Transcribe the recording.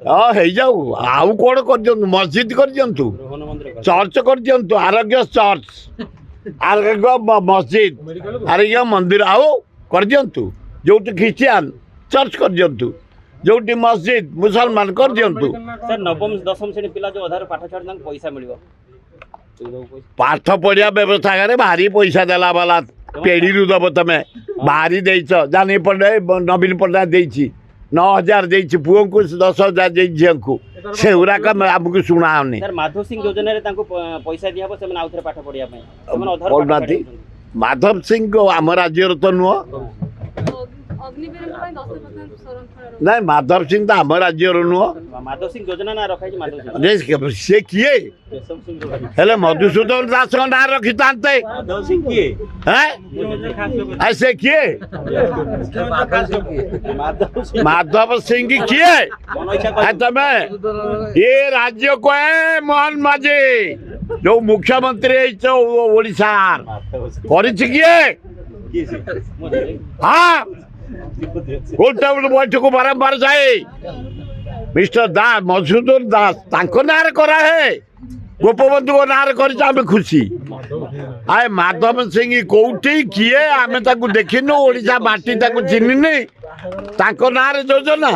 ହଁ ହେଇଯାଉ ଆଉ କ'ଣ କରିଦିଅନ୍ତୁ ମସଜିଦ କରିଦିଅନ୍ତୁ ଚର୍ଚ୍ଚ କରିଦିଅନ୍ତୁ ଆରୋଗ୍ୟ ଚର୍ଚ୍ଚ ଆରୋଗ୍ୟ ମସଜିଦ ଆରୋଗ୍ୟ ମନ୍ଦିର ଆଉ କରିଦିଅନ୍ତୁ ଯୋଉଠି ଖ୍ରୀଷ୍ଟିଆନ ଚର୍ଚ୍ଚ କରିଦିଅନ୍ତୁ ଯୋଉଠି ମସଜିଦ ମୁସଲମାନ କରିଦିଅନ୍ତୁ ସାର୍ ନବମ ଦଶମ ଶ୍ରେଣୀ ପିଲା ଯୋଉ ଅଧାରୁ ପାଠ ଛାଡ଼ି ତାଙ୍କୁ ପଇସା ମିଳିବ ପାଠ ପଢିବା ବ୍ୟବସ୍ଥା କରେ ଭାରି ପଇସା ଦେଲା ବାଲା ପେଢ଼ିରୁ ଦେବ ତମେ ଭାରି ଦେଇଛ ଜାନି ପଟ୍ଟନାୟକ ନବୀନ ପଟ୍ଟନାୟକ ଦେଇଛି 9,000 ଦେଇଛି ପୁଅଙ୍କୁ 10,000 ଦେଇଛି ଝିଅଙ୍କୁ ସେଗୁଡ଼ାକ ଆମକୁ ଶୁଣାଉନି ସାର୍ ମାଧବ ସିଂ ଯୋଜନାରେ ତାଙ୍କୁ ପଇସା ଦିଆହବ ସେମାନେ ଆଉଥରେ ପାଠ ପଢିବା ପାଇଁ ସେମାନେ ଅଧାରୁ ପାଠ କହୁନାହାନ୍ତି ଛାଡ଼ି ଯାଉଛନ୍ତି। ମାଧବ ସିଂ ଆମ ରାଜ୍ୟର ତ ନୁହଁ ନାଇଁ ମାଧବ ସିଂ ତ ଆମ ରାଜ୍ୟର ନୁହଁ ମାଧବ ସିଂ ଯୋଜନା ନା ରଖା ହେଇଛି ମାଧବ ସିଂ ସେ କିଏ କେଶବ ସିଂ ଯୋଜନା। ହେଲେ ମଧୁସୂଦନ ଦାସଙ୍କ ନାଁ ରଖିଥାନ୍ତେ ମାଧବ ସିଂ କିଏ ସେ କିଏ ମାଧବ ସିଂ କିଏ ମନ ଇଚ୍ଛା ତମେ ଏ ରାଜ୍ୟକୁ ମୋହନ ମାଝୀ ଯୋଉ ମୁଖ୍ୟମନ୍ତ୍ରୀ ହେଇଛ ଓଡ଼ିଶାର କରିଛି କିଏ ହଁ କୋଟା ବୈଠକ ବାରମ୍ବାର ଯାଏ ମିଷ୍ଟର ଦାସ ମଧୁସୂଦନ ଦାସ ତାଙ୍କ ନାଁରେ କରାହେ ଗୋପବନ୍ଧୁଙ୍କ ନାଁରେ କରିଛ ଆମେ ଖୁସି ଆଏ ମାଧବ ସିଂ କୋଉଠି କିଏ ଆମେ ତାକୁ ଦେଖିନୁ ଓଡ଼ିଶା ମାଟି ତାକୁ ଚିହ୍ନିନି ତାଙ୍କ ନାଁରେ ଯୋଜନା